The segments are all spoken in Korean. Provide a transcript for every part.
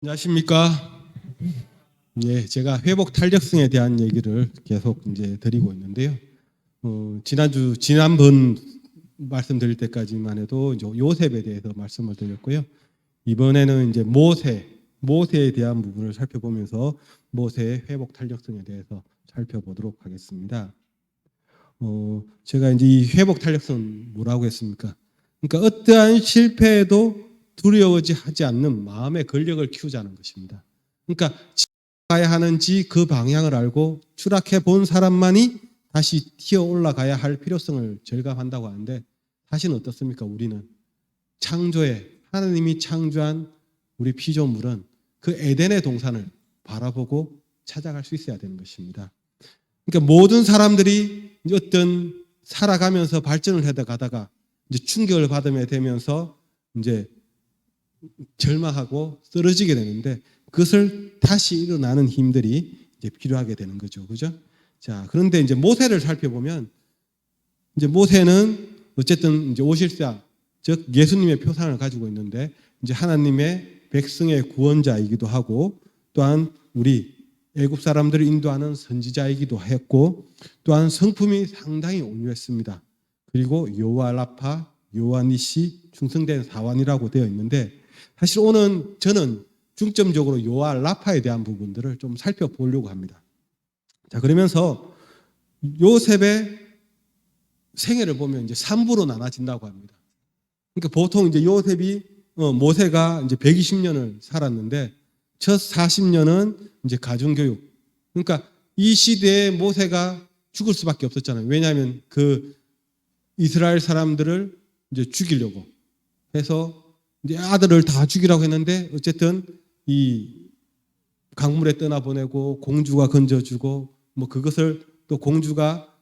안녕하십니까? 예, 제가 회복 탄력성에 대한 얘기를 계속 이제 드리고 있는데요. 지난번 말씀드릴 때까지만 해도 이제 요셉에 대해서 말씀을 드렸고요. 이번에는 이제 모세에 대한 부분을 살펴보면서 모세의 회복 탄력성에 대해서 살펴보도록 하겠습니다. 제가 이제 이 회복 탄력성 뭐라고 했습니까? 그러니까 어떠한 실패에도 두려워하지 않는 마음의 근력을 키우자는 것입니다. 그러니까 가야 하는지 그 방향을 알고 추락해 본 사람만이 다시 튀어 올라가야 할 필요성을 절감한다고 하는데, 사실은 어떻습니까? 우리는 창조에 하나님이 창조한 우리 피조물은 그 에덴의 동산을 바라보고 찾아갈 수 있어야 되는 것입니다. 그러니까 모든 사람들이 어떤 살아가면서 발전을 해 가다가 이제 충격을 받으며 되면서 이제 절망하고 쓰러지게 되는데, 그것을 다시 일어나는 힘들이 이제 필요하게 되는 거죠. 그죠? 자, 그런데 이제 모세를 살펴보면, 이제 모세는 어쨌든 이제 오실사, 즉 예수님의 표상을 가지고 있는데, 이제 하나님의 백성의 구원자이기도 하고, 또한 우리 애굽 사람들을 인도하는 선지자이기도 했고, 또한 성품이 상당히 온유했습니다. 그리고 여호와 라파, 여호와 니시, 충성된 사환이라고 되어 있는데, 사실 오늘 저는 중점적으로 여호와 라파에 대한 부분들을 좀 살펴보려고 합니다. 자, 그러면서 요셉의 생애를 보면 이제 3부로 나눠진다고 합니다. 그러니까 보통 이제 요셉이 모세가 이제 120년을 살았는데 첫 40년은 이제 가정교육. 그러니까 이 시대에 모세가 죽을 수밖에 없었잖아요. 왜냐하면 그 이스라엘 사람들을 이제 죽이려고 해서 이제 아들을 다 죽이라고 했는데, 어쨌든 이 강물에 떠나보내고 공주가 건져주고 뭐 그것을 또 공주가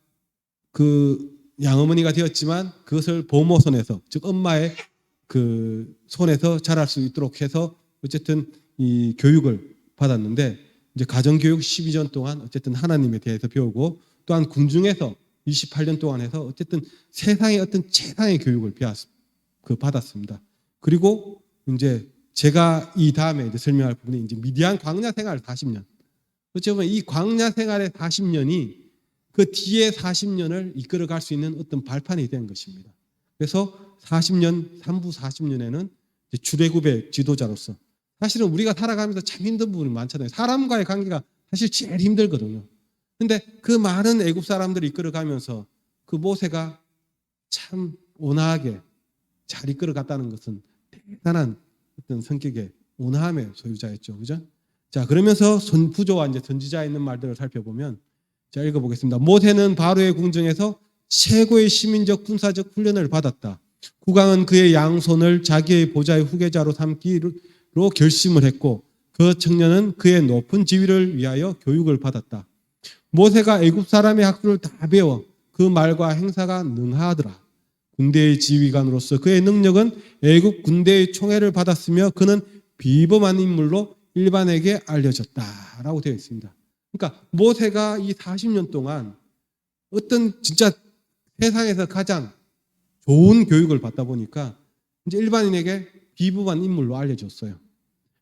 그 양어머니가 되었지만 그것을 보모 손에서, 즉 엄마의 그 손에서 자랄 수 있도록 해서 어쨌든 이 교육을 받았는데, 이제 가정교육 12년 동안 어쨌든 하나님에 대해서 배우고, 또한 궁중에서 28년 동안 해서 어쨌든 세상의 어떤 최상의 교육을 받았습니다. 그리고 이제 제가 이 다음에 이제 설명할 부분이 이제 미디안 광야 생활 40년. 어찌 보면 이 광야 생활의 40년이 그 뒤에 40년을 이끌어갈 수 있는 어떤 발판이 된 것입니다. 그래서 40년, 3부 40년에는 출애굽의 지도자로서, 사실은 우리가 살아가면서 참 힘든 부분이 많잖아요. 사람과의 관계가 사실 제일 힘들거든요. 근데 그 많은 애굽 사람들을 이끌어가면서 그 모세가 참 온화하게 잘 이끌어갔다는 것은 대단한 어떤 성격의 온화함의 소유자였죠. 그죠? 자, 그러면서 부조와 이제 선지자에 있는 말들을 살펴보면, 자, 읽어보겠습니다. 모세는 바로의 궁정에서 최고의 시민적 군사적 훈련을 받았다. 국왕은 그의 양손을 자기의 보좌의 후계자로 삼기로 결심을 했고, 그 청년은 그의 높은 지위를 위하여 교육을 받았다. 모세가 애굽 사람의 학술을 다 배워 그 말과 행사가 능하더라. 군대의 지휘관으로서 그의 능력은 애굽 군대의 총애를 받았으며 그는 비범한 인물로 일반에게 알려졌다라고 되어 있습니다. 그러니까 모세가 이 40년 동안 어떤 진짜 세상에서 가장 좋은 교육을 받다 보니까 이제 일반인에게 비범한 인물로 알려졌어요.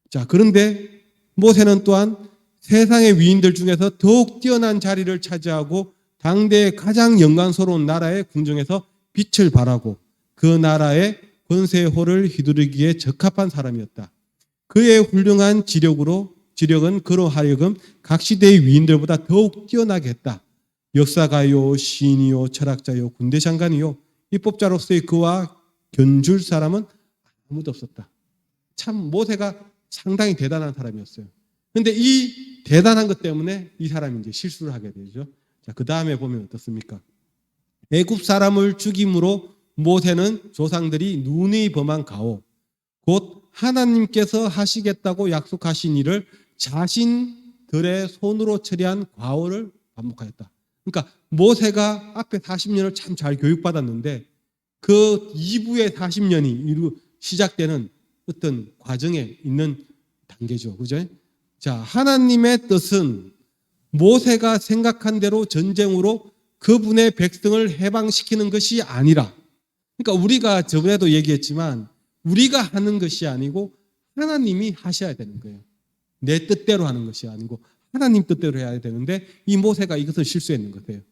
자, 그런데 모세는 또한 세상의 위인들 중에서 더욱 뛰어난 자리를 차지하고 당대의 가장 영광스러운 나라의 궁정에서 빛을 발하고 그 나라의 권세의 호를 휘두르기에 적합한 사람이었다. 그의 훌륭한 지력은 그로 하여금 각 시대의 위인들보다 더욱 뛰어나게 했다. 역사가요, 시인이요, 철학자요, 군대 장관이요, 입법자로서의 그와 견줄 사람은 아무도 없었다. 참 모세가 상당히 대단한 사람이었어요. 그런데 이 대단한 것 때문에 이 사람이 이제 실수를 하게 되죠. 자, 그 다음에 보면 어떻습니까? 애굽 사람을 죽임으로 모세는 조상들이 눈이 범한 가오, 곧 하나님께서 하시겠다고 약속하신 일을 자신들의 손으로 처리한 과오를 반복하였다. 그러니까 모세가 앞에 40년을 참 잘 교육받았는데 그 이후의 40년이 시작되는 어떤 과정에 있는 단계죠. 그죠? 자, 하나님의 뜻은 모세가 생각한 대로 전쟁으로 그분의 백성을 해방시키는 것이 아니라, 그러니까 우리가 저번에도 얘기했지만 우리가 하는 것이 아니고 하나님이 하셔야 되는 거예요. 내 뜻대로 하는 것이 아니고 하나님 뜻대로 해야 되는데 이 모세가 이것을 실수했는 거예요.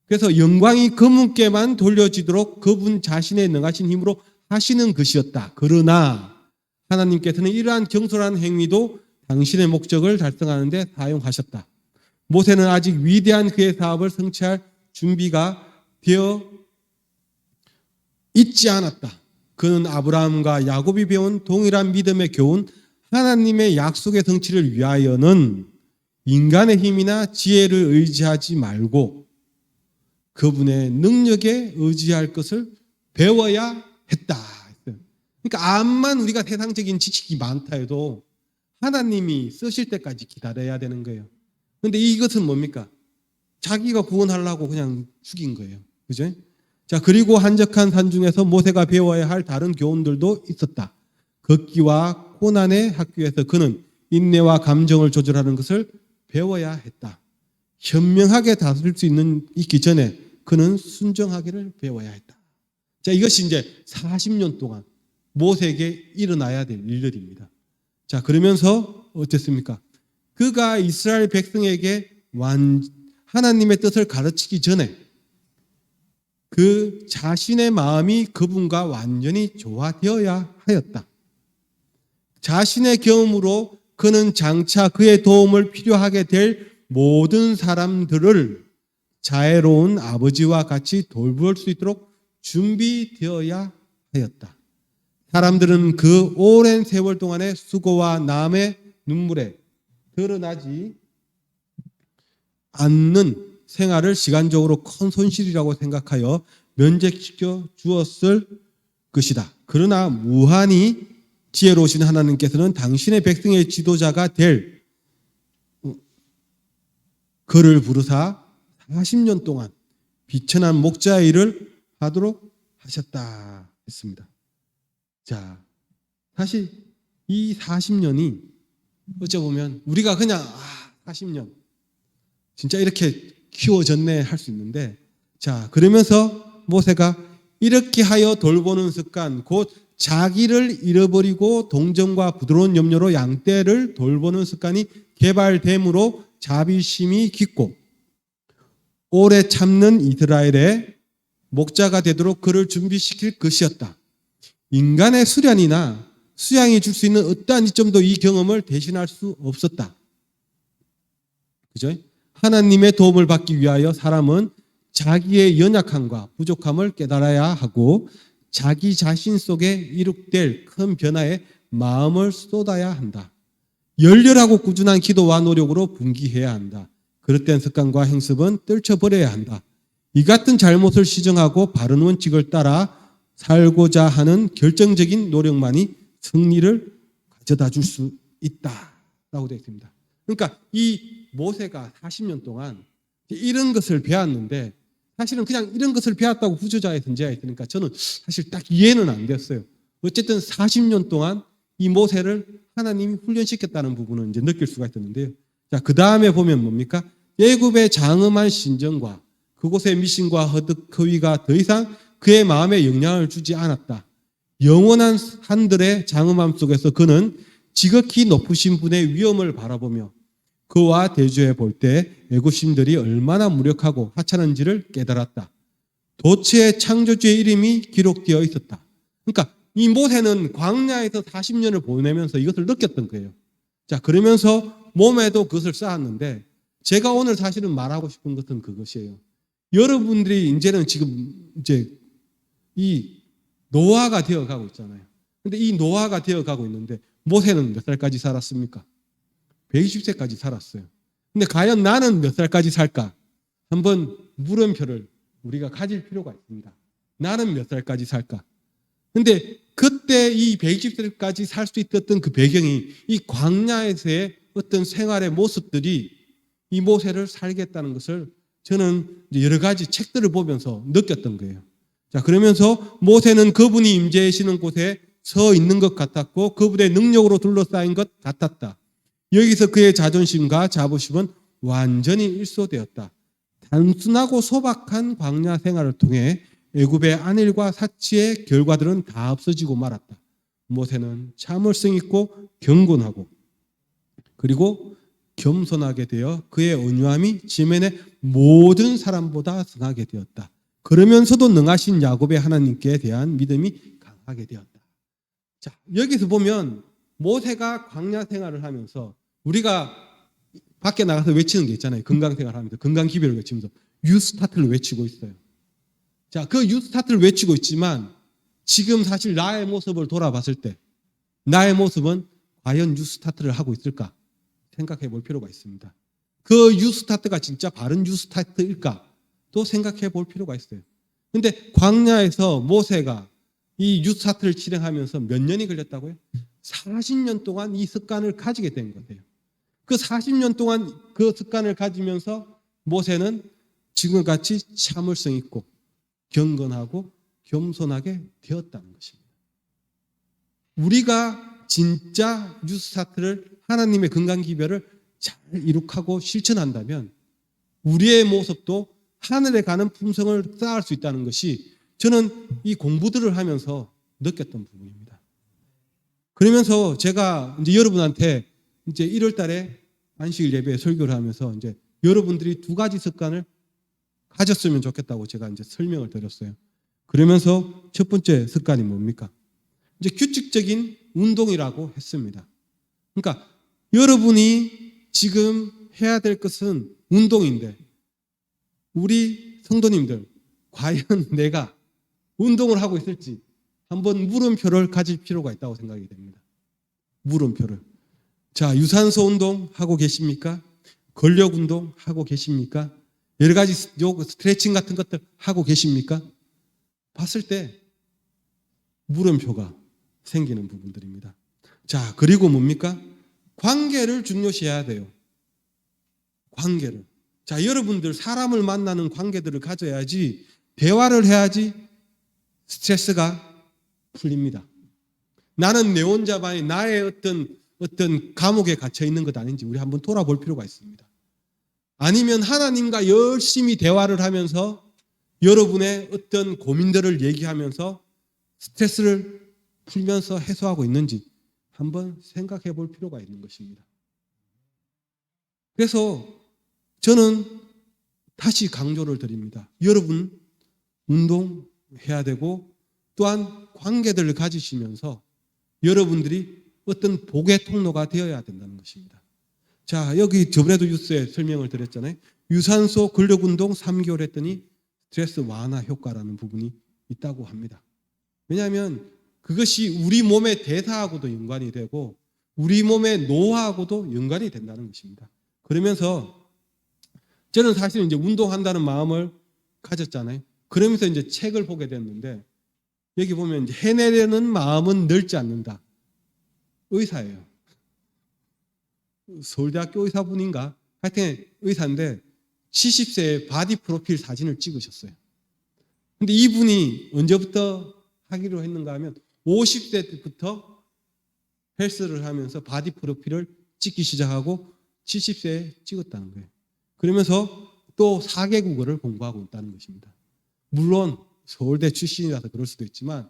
그래서 영광이 그분께만 돌려지도록 그분 자신의 능하신 힘으로 하시는 것이었다. 그러나 하나님께서는 이러한 경솔한 행위도 당신의 목적을 달성하는 데 사용하셨다. 모세는 아직 위대한 그의 사업을 성취할 준비가 되어 있지 않았다. 그는 아브라함과 야곱이 배운 동일한 믿음의 교훈, 하나님의 약속의 성취를 위하여는 인간의 힘이나 지혜를 의지하지 말고 그분의 능력에 의지할 것을 배워야 했다. 그러니까 암만 우리가 세상적인 지식이 많다 해도 하나님이 쓰실 때까지 기다려야 되는 거예요. 그런데 이것은 뭡니까? 자기가 구원하려고 그냥 죽인 거예요. 그죠? 자, 그리고 한적한 산 중에서 모세가 배워야 할 다른 교훈들도 있었다. 걷기와 고난의 학교에서 그는 인내와 감정을 조절하는 것을 배워야 했다. 현명하게 다스릴 수 있기 전에 그는 순종하기를 배워야 했다. 자, 이것이 이제 40년 동안 모세에게 일어나야 될 일들입니다. 자, 그러면서 어땠습니까? 그가 이스라엘 백성에게 하나님의 뜻을 가르치기 전에 그 자신의 마음이 그분과 완전히 조화되어야 하였다. 자신의 경험으로 그는 장차 그의 도움을 필요하게 될 모든 사람들을 자애로운 아버지와 같이 돌볼 수 있도록 준비되어야 하였다. 사람들은 그 오랜 세월 동안의 수고와 남의 눈물에 드러나지 않는 생활을 시간적으로 큰 손실이라고 생각하여 면책시켜 주었을 것이다. 그러나 무한히 지혜로우신 하나님께서는 당신의 백성의 지도자가 될 그를 부르사 40년 동안 비천한 목자의 일을 하도록 하셨다 했습니다. 자, 사실 이 40년이 어쩌보면 우리가 그냥 40년 진짜 이렇게 키워졌네 할 수 있는데, 자, 그러면서 모세가 이렇게 하여 돌보는 습관, 곧 자기를 잃어버리고 동정과 부드러운 염려로 양떼를 돌보는 습관이 개발됨으로 자비심이 깊고 오래 참는 이스라엘의 목자가 되도록 그를 준비시킬 것이었다. 인간의 수련이나 수양이 줄 수 있는 어떠한 이점도 이 경험을 대신할 수 없었다. 그죠? 하나님의 도움을 받기 위하여 사람은 자기의 연약함과 부족함을 깨달아야 하고 자기 자신 속에 이룩될 큰 변화에 마음을 쏟아야 한다. 열렬하고 꾸준한 기도와 노력으로 분기해야 한다. 그릇된 습관과 행습은 떨쳐버려야 한다. 이 같은 잘못을 시정하고 바른 원칙을 따라 살고자 하는 결정적인 노력만이 승리를 가져다 줄 수 있다라고 되어 있습니다. 그러니까 이 모세가 40년 동안 이런 것을 배웠는데 사실은 그냥 이런 것을 배웠다고 후조자에 전제가 있으니까 저는 사실 딱 이해는 안 됐어요. 어쨌든 40년 동안 이 모세를 하나님이 훈련시켰다는 부분은 이제 느낄 수가 있었는데요. 자, 그 다음에 보면 뭡니까? 애굽의 장엄한 신정과 그곳의 미신과 허위가 더 이상 그의 마음에 영향을 주지 않았다. 영원한 산들의 장엄함 속에서 그는 지극히 높으신 분의 위엄을 바라보며 그와 대조해 볼 때 애굽신들이 얼마나 무력하고 하찮은지를 깨달았다. 도처의 창조주의 이름이 기록되어 있었다. 그러니까 이 모세는 광야에서 40년을 보내면서 이것을 느꼈던 거예요. 자, 그러면서 몸에도 그것을 쌓았는데 제가 오늘 사실은 말하고 싶은 것은 그것이에요. 여러분들이 이제는 지금 이제 이 노아가 되어 가고 있잖아요. 근데 이 노아가 되어 가고 있는데 모세는 몇 살까지 살았습니까? 120세까지 살았어요. 근데 과연 나는 몇 살까지 살까? 한번 물음표를 우리가 가질 필요가 있습니다. 나는 몇 살까지 살까? 근데 그때 이 120세까지 살 수 있었던 그 배경이 이 광야에서의 어떤 생활의 모습들이 이 모세를 살겠다는 것을 저는 여러 가지 책들을 보면서 느꼈던 거예요. 자, 그러면서 모세는 그분이 임재하시는 곳에 서 있는 것 같았고 그분의 능력으로 둘러싸인 것 같았다. 여기서 그의 자존심과 자부심은 완전히 일소되었다. 단순하고 소박한 광야 생활을 통해 애굽의 안일과 사치의 결과들은 다 없어지고 말았다. 모세는 참을성 있고 경건하고 그리고 겸손하게 되어 그의 온유함이 지면의 모든 사람보다 승하게 되었다. 그러면서도 능하신 야곱의 하나님께 대한 믿음이 강하게 되었다. 자, 여기서 보면 모세가 광야 생활을 하면서 우리가 밖에 나가서 외치는 게 있잖아요. 건강 생활하면서 건강 기별을 외치면서 유스타트를 외치고 있어요. 자, 그 유스타트를 외치고 있지만 지금 사실 나의 모습을 돌아봤을 때 나의 모습은 과연 유스타트를 하고 있을까 생각해 볼 필요가 있습니다. 그 유스타트가 진짜 바른 유스타트일까 또 생각해 볼 필요가 있어요. 근데 광야에서 모세가 이 유스타트를 실행하면서 몇 년이 걸렸다고요? 40년 동안 이 습관을 가지게 된 거예요. 그 40년 동안 그 습관을 가지면서 모세는 지금같이 참을성 있고 경건하고 겸손하게 되었다는 것입니다. 우리가 진짜 뉴스타트를 하나님의 건강기별을 잘 이룩하고 실천한다면 우리의 모습도 하늘에 가는 품성을 쌓을 수 있다는 것이 저는 이 공부들을 하면서 느꼈던 부분입니다. 그러면서 제가 이제 여러분한테 이제 1월 달에 안식일 예배에 설교를 하면서 이제 여러분들이 두 가지 습관을 가졌으면 좋겠다고 제가 이제 설명을 드렸어요. 그러면서 첫 번째 습관이 뭡니까? 이제 규칙적인 운동이라고 했습니다. 그러니까 여러분이 지금 해야 될 것은 운동인데 우리 성도님들 과연 내가 운동을 하고 있을지 한번 물음표를 가질 필요가 있다고 생각이 됩니다. 물음표를. 자, 유산소 운동 하고 계십니까? 근력 운동 하고 계십니까? 여러 가지 스트레칭 같은 것들 하고 계십니까? 봤을 때 물음표가 생기는 부분들입니다. 자, 그리고 뭡니까? 관계를 중요시해야 돼요. 관계를. 자, 여러분들 사람을 만나는 관계들을 가져야지 대화를 해야지 스트레스가 풀립니다. 나는 내 혼자만이 나의 어떤 감옥에 갇혀 있는 것 아닌지 우리 한번 돌아볼 필요가 있습니다. 아니면 하나님과 열심히 대화를 하면서 여러분의 어떤 고민들을 얘기하면서 스트레스를 풀면서 해소하고 있는지 한번 생각해 볼 필요가 있는 것입니다. 그래서 저는 다시 강조를 드립니다. 여러분 운동해야 되고 또한 관계들을 가지시면서 여러분들이 어떤 복의 통로가 되어야 된다는 것입니다. 자, 여기 저번에도 뉴스에 설명을 드렸잖아요. 유산소 근력 운동 3개월 했더니 스트레스 완화 효과라는 부분이 있다고 합니다. 왜냐하면 그것이 우리 몸의 대사하고도 연관이 되고 우리 몸의 노화하고도 연관이 된다는 것입니다. 그러면서 저는 사실 이제 운동한다는 마음을 가졌잖아요. 그러면서 이제 책을 보게 됐는데 여기 보면 이제 해내려는 마음은 늙지 않는다. 의사예요. 서울대학교 의사분인가? 하여튼 의사인데 70세에 바디 프로필 사진을 찍으셨어요. 근데 이분이 언제부터 하기로 했는가 하면 50세 때부터 헬스를 하면서 바디 프로필을 찍기 시작하고 70세에 찍었다는 거예요. 그러면서 또 4개국어를 공부하고 있다는 것입니다. 물론 서울대 출신이라서 그럴 수도 있지만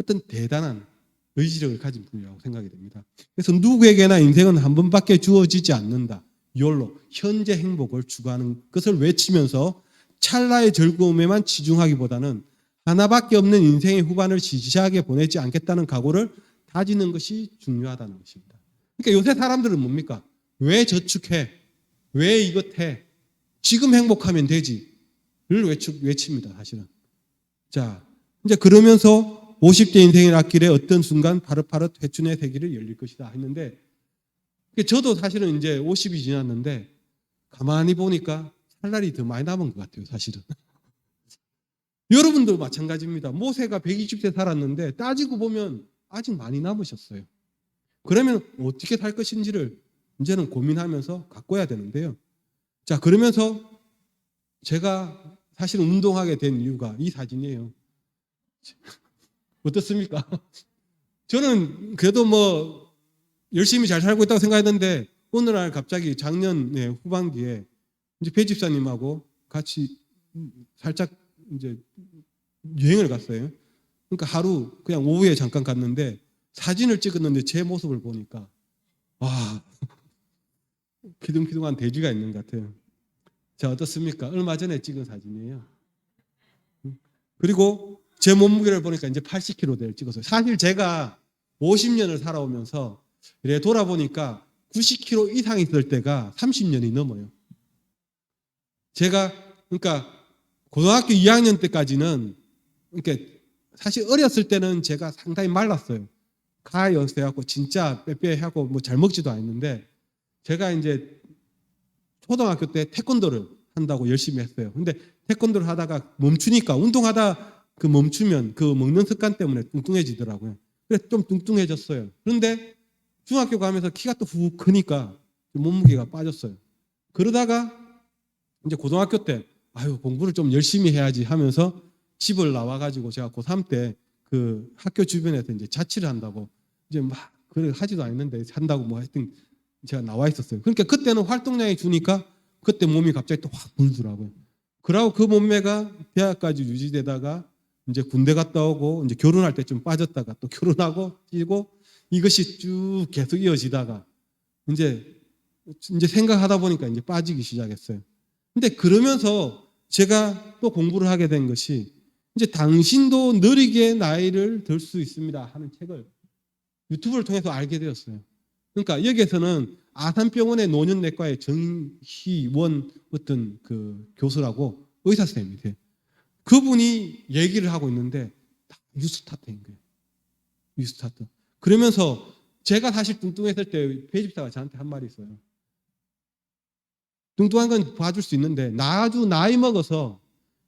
어떤 대단한 의지력을 가진 분이라고 생각이 됩니다. 그래서 누구에게나 인생은 한 번밖에 주어지지 않는다. YOLO, 현재 행복을 추구하는 것을 외치면서 찰나의 즐거움에만 치중하기보다는 하나밖에 없는 인생의 후반을 지지하게 보내지 않겠다는 각오를 다지는 것이 중요하다는 것입니다. 그러니까 요새 사람들은 뭡니까? 왜 저축해? 왜 이것 해? 지금 행복하면 되지. 를 외칩니다, 사실은. 자, 이제 그러면서 50대 인생의 앞길에 어떤 순간 파릇파릇 회춘의 세기를 열릴 것이다 했는데 저도 사실은 이제 50이 지났는데 가만히 보니까 살 날이 더 많이 남은 것 같아요, 사실은. 여러분도 마찬가지입니다. 모세가 120세 살았는데 따지고 보면 아직 많이 남으셨어요. 그러면 어떻게 살 것인지를 이제는 고민하면서 가꿔야 되는데요. 자, 그러면서 제가 사실 운동하게 된 이유가 이 사진이에요. 어떻습니까? 저는 그래도 뭐 열심히 잘 살고 있다고 생각했는데 어느 날 갑자기 작년 후반기에 이제 배 집사님하고 같이 살짝 이제 여행을 갔어요. 그러니까 하루 그냥 오후에 잠깐 갔는데 사진을 찍었는데 제 모습을 보니까 와, 기둥기둥한 돼지가 있는 것 같아요. 자, 어떻습니까? 얼마 전에 찍은 사진이에요. 그리고 제 몸무게를 보니까 이제 80kg를 찍었어요. 사실 제가 50년을 살아오면서 이래 돌아보니까 90kg 이상 있을 때가 30년이 넘어요. 제가 그러니까 고등학교 2학년 때까지는 그러니까 사실 어렸을 때는 제가 상당히 말랐어요. 가여서갖고 진짜 빼빼하고 뭐 잘 먹지도 않았는데 제가 이제 초등학교 때 태권도를 한다고 열심히 했어요. 근데 태권도를 하다가 멈추니까 운동하다 그 멈추면 그 먹는 습관 때문에 뚱뚱해지더라고요. 그래서 좀 뚱뚱해졌어요. 그런데 중학교 가면서 키가 또 훅 크니까 몸무게가 빠졌어요. 그러다가 이제 고등학교 때 아유 공부를 좀 열심히 해야지 하면서 집을 나와가지고 제가 고3 때 그 학교 주변에서 이제 자취를 한다고 이제 막 그래 하지도 않았는데 산다고 뭐 하여튼 제가 나와 있었어요. 그러니까 그때는 활동량이 주니까 그때 몸이 갑자기 또 확 불더라고요. 그러고 그 몸매가 대학까지 유지되다가 이제 군대 갔다 오고 이제 결혼할 때 좀 빠졌다가 또 결혼하고 찌고 이것이 쭉 계속 이어지다가 이제 생각하다 보니까 이제 빠지기 시작했어요. 근데 그러면서 제가 또 공부를 하게 된 것이 이제 당신도 느리게 나이를 들 수 있습니다 하는 책을 유튜브를 통해서 알게 되었어요. 그러니까 여기에서는 아산병원의 노년내과의 정희원 어떤 그 교수라고 의사 선생님이세요. 그분이 얘기를 하고 있는데 다 뉴스타트인 거예요. 뉴스타트. 그러면서 제가 사실 뚱뚱했을 때 배집사가 저한테 한 말이 있어요. 뚱뚱한 건 봐줄 수 있는데 아주 나이 먹어서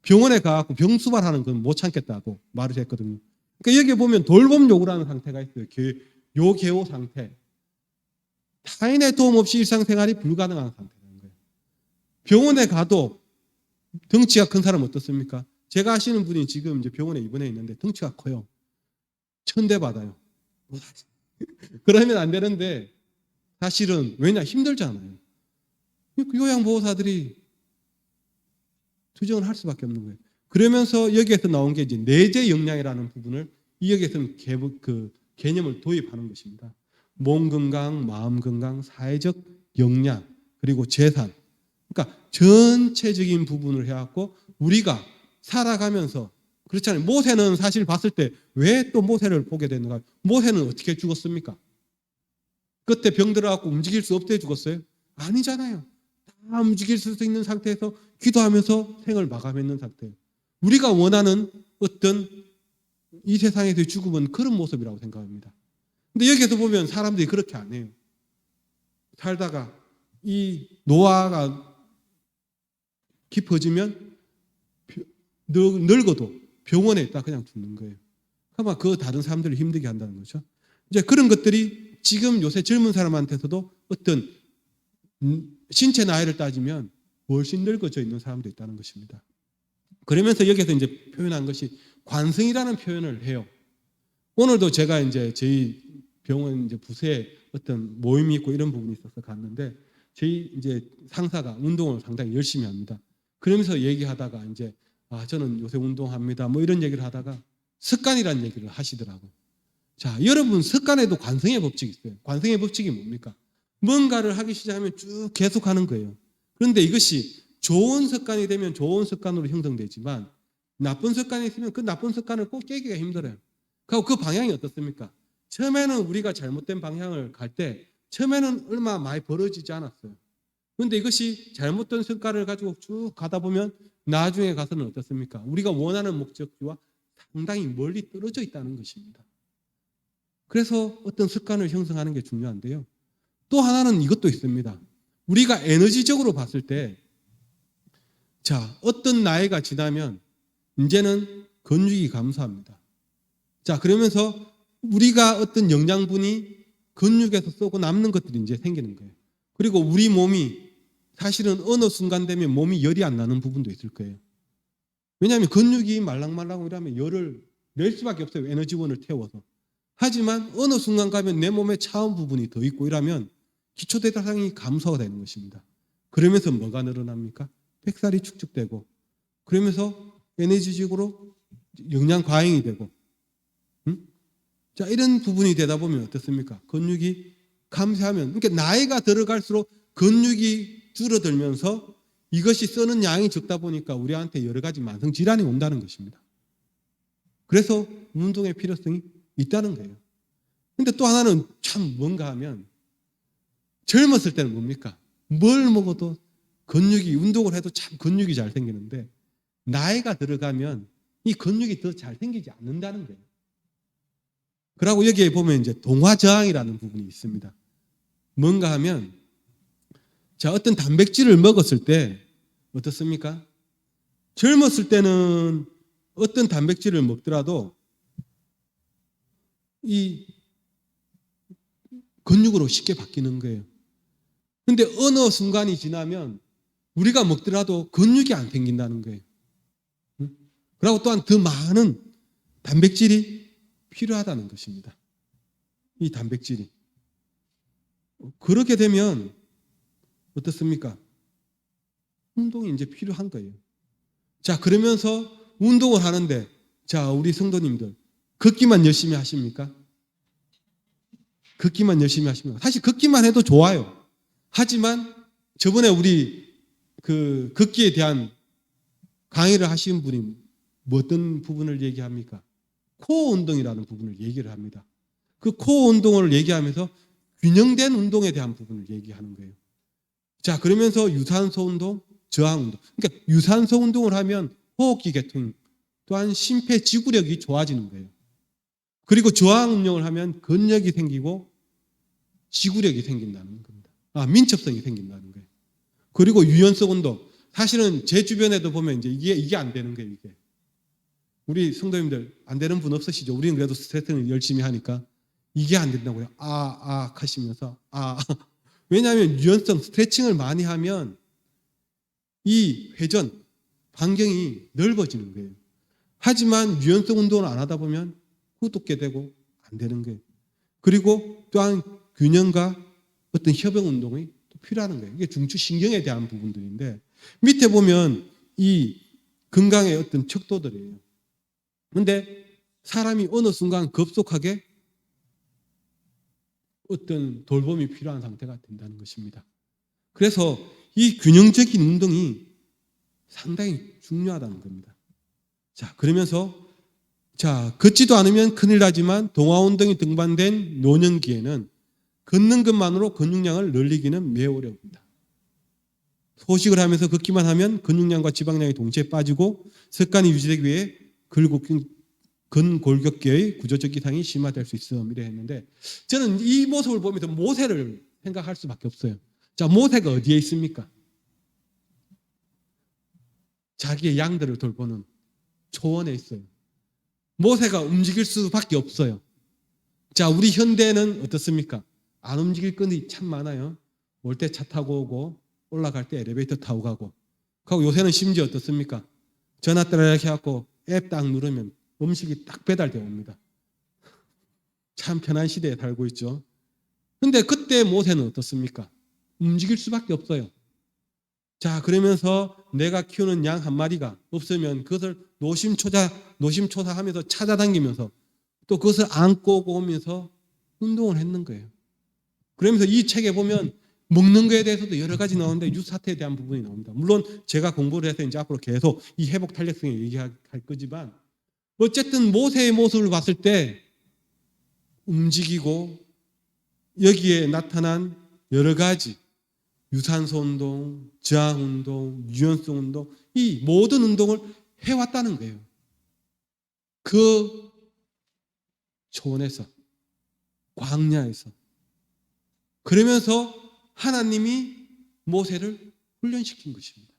병원에 가서 병수발하는 건 못 참겠다고 말을 했거든요. 그러니까 여기에 보면 돌봄 요구라는 상태가 있어요. 요개호 상태. 타인의 도움 없이 일상생활이 불가능한 상태라는 거예요. 병원에 가도 덩치가 큰 사람 어떻습니까? 제가 아시는 분이 지금 이제 병원에 입원해 있는데 덩치가 커요. 천대받아요. 그러면 안 되는데 사실은 왜냐 힘들잖아요. 요양보호사들이 투정을 할 수밖에 없는 거예요. 그러면서 여기에서 나온 게 이제 내재 역량이라는 부분을 이 여기에서는 그 개념을 도입하는 것입니다. 몸 건강, 마음 건강, 사회적 역량, 그리고 재산. 그러니까 전체적인 부분을 해갖고 우리가 살아가면서 그렇잖아요. 모세는 사실 봤을 때 왜 또 모세를 보게 됐는가? 모세는 어떻게 죽었습니까? 그때 병들어갖고 움직일 수 없대 죽었어요? 아니잖아요. 다 움직일 수 있는 상태에서 기도하면서 생을 마감했는 상태예요. 우리가 원하는 어떤 이 세상에서의 죽음은 그런 모습이라고 생각합니다. 근데 여기에서 보면 사람들이 그렇게 안 해요. 살다가 이 노화가 깊어지면 늙어도 병원에 있다 그냥 죽는 거예요. 아마 그 다른 사람들을 힘들게 한다는 거죠. 이제 그런 것들이 지금 요새 젊은 사람한테서도 어떤 신체 나이를 따지면 훨씬 늙어져 있는 사람도 있다는 것입니다. 그러면서 여기서 이제 표현한 것이 관성이라는 표현을 해요. 오늘도 제가 이제 저희 병원 이제 부서에 어떤 모임이 있고 이런 부분이 있어서 갔는데 저희 이제 상사가 운동을 상당히 열심히 합니다. 그러면서 얘기하다가 이제 저는 요새 운동합니다. 뭐 이런 얘기를 하다가 습관이라는 얘기를 하시더라고요. 자, 여러분 습관에도 관성의 법칙이 있어요. 관성의 법칙이 뭡니까? 뭔가를 하기 시작하면 쭉 계속하는 거예요. 그런데 이것이 좋은 습관이 되면 좋은 습관으로 형성되지만 나쁜 습관이 있으면 그 나쁜 습관을 꼭 깨기가 힘들어요. 그 방향이 어떻습니까? 처음에는 우리가 잘못된 방향을 갈 때 처음에는 얼마 많이 벌어지지 않았어요. 그런데 이것이 잘못된 습관을 가지고 쭉 가다 보면 나중에 가서는 어떻습니까? 우리가 원하는 목적지와 상당히 멀리 떨어져 있다는 것입니다. 그래서 어떤 습관을 형성하는 게 중요한데요. 또 하나는 이것도 있습니다. 우리가 에너지적으로 봤을 때 어떤 나이가 지나면 이제는 근육이 감소합니다. 그러면서 우리가 어떤 영양분이 근육에서 쏘고 남는 것들이 이제 생기는 거예요. 그리고 우리 몸이 사실은 어느 순간 되면 몸이 열이 안 나는 부분도 있을 거예요. 왜냐하면 근육이 말랑말랑하고 이러면 열을 낼 수밖에 없어요. 에너지원을 태워서. 하지만 어느 순간 가면 내 몸에 차온 부분이 더 있고 이러면 기초대사량이 감소가 되는 것입니다. 그러면서 뭐가 늘어납니까? 폐살이 축적되고 그러면서 에너지적으로 영양 과잉이 되고 이런 부분이 되다 보면 어떻습니까? 근육이 감소하면 그러니까 나이가 들어갈수록 근육이 줄어들면서 이것이 쓰는 양이 적다 보니까 우리한테 여러 가지 만성 질환이 온다는 것입니다. 그래서 운동의 필요성이 있다는 거예요. 근데 또 하나는 참 뭔가 하면 젊었을 때는 뭡니까? 뭘 먹어도 근육이, 운동을 해도 참 근육이 잘 생기는데 나이가 들어가면 이 근육이 더 잘 생기지 않는다는 거예요. 그리고 여기에 보면 이제 동화저항이라는 부분이 있습니다. 뭔가 하면 자, 어떤 단백질을 먹었을 때 어떻습니까? 젊었을 때는 어떤 단백질을 먹더라도 이 근육으로 쉽게 바뀌는 거예요. 근데 어느 순간이 지나면 우리가 먹더라도 근육이 안 생긴다는 거예요. 그리고 또한 더 많은 단백질이 필요하다는 것입니다. 이 단백질이. 그렇게 되면 어떻습니까? 운동이 이제 필요한 거예요. 자, 그러면서 운동을 하는데, 자, 우리 성도님들, 걷기만 열심히 하십니까? 걷기만 열심히 하십니까? 사실 걷기만 해도 좋아요. 하지만 저번에 우리 그 걷기에 대한 강의를 하신 분이 어떤 부분을 얘기합니까? 코어 운동이라는 부분을 얘기를 합니다. 그 코어 운동을 얘기하면서 균형된 운동에 대한 부분을 얘기하는 거예요. 자, 그러면서 유산소 운동, 저항 운동. 그러니까 유산소 운동을 하면 호흡기 계통, 또한 심폐지구력이 좋아지는 거예요. 그리고 저항 운동을 하면 근력이 생기고 지구력이 생긴다는 겁니다. 민첩성이 생긴다는 거예요. 그리고 유연성 운동. 사실은 제 주변에도 보면 이제 이게 안 되는 거예요, 이게. 우리 성도님들 안 되는 분 없으시죠? 우리는 그래도 스트레칭을 열심히 하니까 이게 안 된다고요. 하시면서 왜냐하면 유연성 스트레칭을 많이 하면 이 회전 반경이 넓어지는 거예요. 하지만 유연성 운동을 안 하다 보면 후둡게 되고 안 되는 거예요. 그리고 또한 균형과 어떤 협영 운동이 또 필요한 거예요. 이게 중추신경에 대한 부분들인데 밑에 보면 이 건강의 어떤 척도들이에요. 그런데 사람이 어느 순간 급속하게 어떤 돌봄이 필요한 상태가 된다는 것입니다. 그래서 이 균형적인 운동이 상당히 중요하다는 겁니다. 자, 그러면서 걷지도 않으면 큰일 나지만 동화운동이 등반된 노년기에는 걷는 것만으로 근육량을 늘리기는 매우 어렵습니다. 소식을 하면서 걷기만 하면 근육량과 지방량이 동시에 빠지고 습관이 유지되기 위해 근골격계의 구조적 이상이 심화될 수 있습니다 했는데 저는 이 모습을 보면서 모세를 생각할 수밖에 없어요. 자, 모세가 어디에 있습니까? 자기의 양들을 돌보는 초원에 있어요. 모세가 움직일 수밖에 없어요. 자, 우리 현대는 어떻습니까? 안 움직일 건이 참 많아요. 올 때 차 타고 오고 올라갈 때 엘리베이터 타고 가고. 그리고 요새는 심지어 어떻습니까? 전화 따라 해갖고 앱 딱 누르면 음식이 딱 배달되어 옵니다. 참 편한 시대에 살고 있죠. 근데 그때 모세는 어떻습니까? 움직일 수밖에 없어요. 자, 그러면서 내가 키우는 양 한 마리가 없으면 그것을 노심초사하면서 찾아다니면서 또 그것을 안고 오면서 운동을 했는 거예요. 그러면서 이 책에 보면 먹는 거에 대해서도 여러 가지 나오는데 유사태에 대한 부분이 나옵니다. 물론 제가 공부를 해서 이제 앞으로 계속 이 회복 탄력성에 얘기할 거지만 어쨌든 모세의 모습을 봤을 때 움직이고 여기에 나타난 여러 가지 유산소 운동, 저항 운동, 유연성 운동 이 모든 운동을 해왔다는 거예요. 그 초원에서 광야에서 그러면서 하나님이 모세를 훈련시킨 것입니다.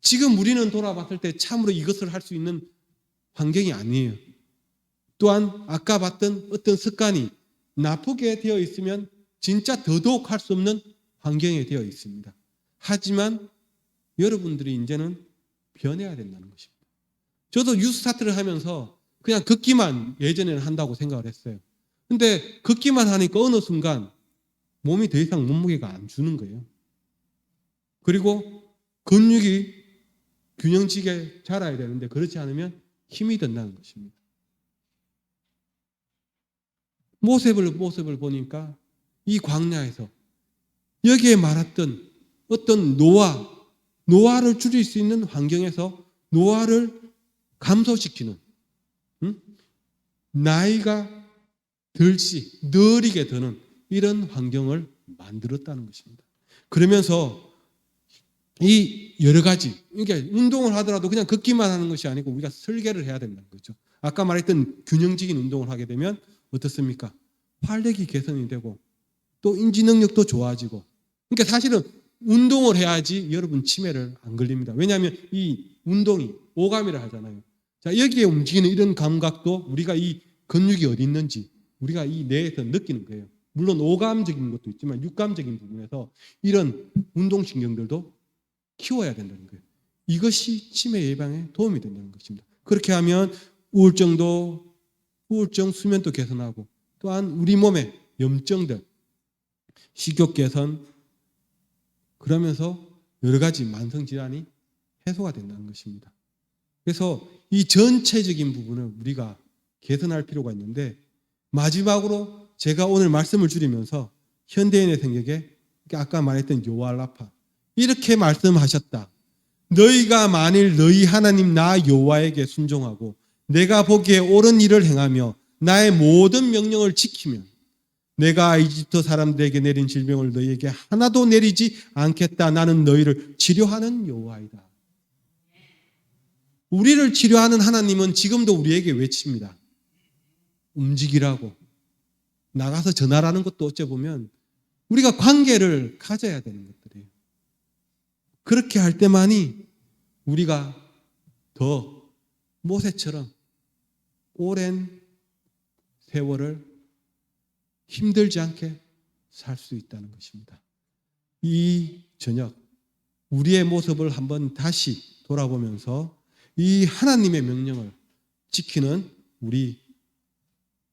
지금 우리는 돌아봤을 때 참으로 이것을 할 수 있는 환경이 아니에요. 또한 아까 봤던 어떤 습관이 나쁘게 되어 있으면 진짜 더더욱 할 수 없는 환경에 되어 있습니다. 하지만 여러분들이 이제는 변해야 된다는 것입니다. 저도 뉴스타트를 하면서 그냥 걷기만 예전에는 한다고 생각을 했어요. 근데 걷기만 하니까 어느 순간 몸이 더 이상 몸무게가 안 주는 거예요. 그리고 근육이 균형지게 자라야 되는데 그렇지 않으면 힘이 든다는 것입니다. 모습을 보니까 이 광야에서 여기에 말했던 어떤 노화를 줄일 수 있는 환경에서 노화를 감소시키는, 나이가 들시 느리게 드는 이런 환경을 만들었다는 것입니다. 그러면서 이 여러 가지, 그러니까 운동을 하더라도 그냥 걷기만 하는 것이 아니고 우리가 설계를 해야 된다는 거죠. 아까 말했던 균형적인 운동을 하게 되면 어떻습니까? 활력이 개선이 되고 또 인지 능력도 좋아지고. 그러니까 사실은 운동을 해야지 여러분 치매를 안 걸립니다. 왜냐하면 이 운동이 오감이라 하잖아요. 자, 여기에 움직이는 이런 감각도 우리가 이 근육이 어디 있는지 우리가 이 뇌에서 느끼는 거예요. 물론 오감적인 것도 있지만 육감적인 부분에서 이런 운동신경들도 키워야 된다는 거예요. 이것이 치매 예방에 도움이 된다는 것입니다. 그렇게 하면 우울증, 수면도 개선하고 또한 우리 몸의 염증들, 식욕 개선, 그러면서 여러 가지 만성질환이 해소가 된다는 것입니다. 그래서 이 전체적인 부분을 우리가 개선할 필요가 있는데, 마지막으로 제가 오늘 말씀을 줄이면서 현대인의 생각에 아까 말했던 요알라파 이렇게 말씀하셨다. 너희가 만일 너희 하나님 나 여호와에게 순종하고 내가 보기에 옳은 일을 행하며 나의 모든 명령을 지키면 내가 이집트 사람들에게 내린 질병을 너희에게 하나도 내리지 않겠다. 나는 너희를 치료하는 여호와이다. 우리를 치료하는 하나님은 지금도 우리에게 외칩니다. 움직이라고. 나가서 전하라는 것도 어쩌보면 우리가 관계를 가져야 되는 것들이에요. 그렇게 할 때만이 우리가 더 모세처럼 오랜 세월을 힘들지 않게 살 수 있다는 것입니다. 이 저녁 우리의 모습을 한번 다시 돌아보면서 이 하나님의 명령을 지키는 우리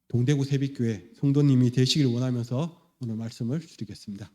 동대구 세빛교회 성도님이 되시길 원하면서 오늘 말씀을 드리겠습니다.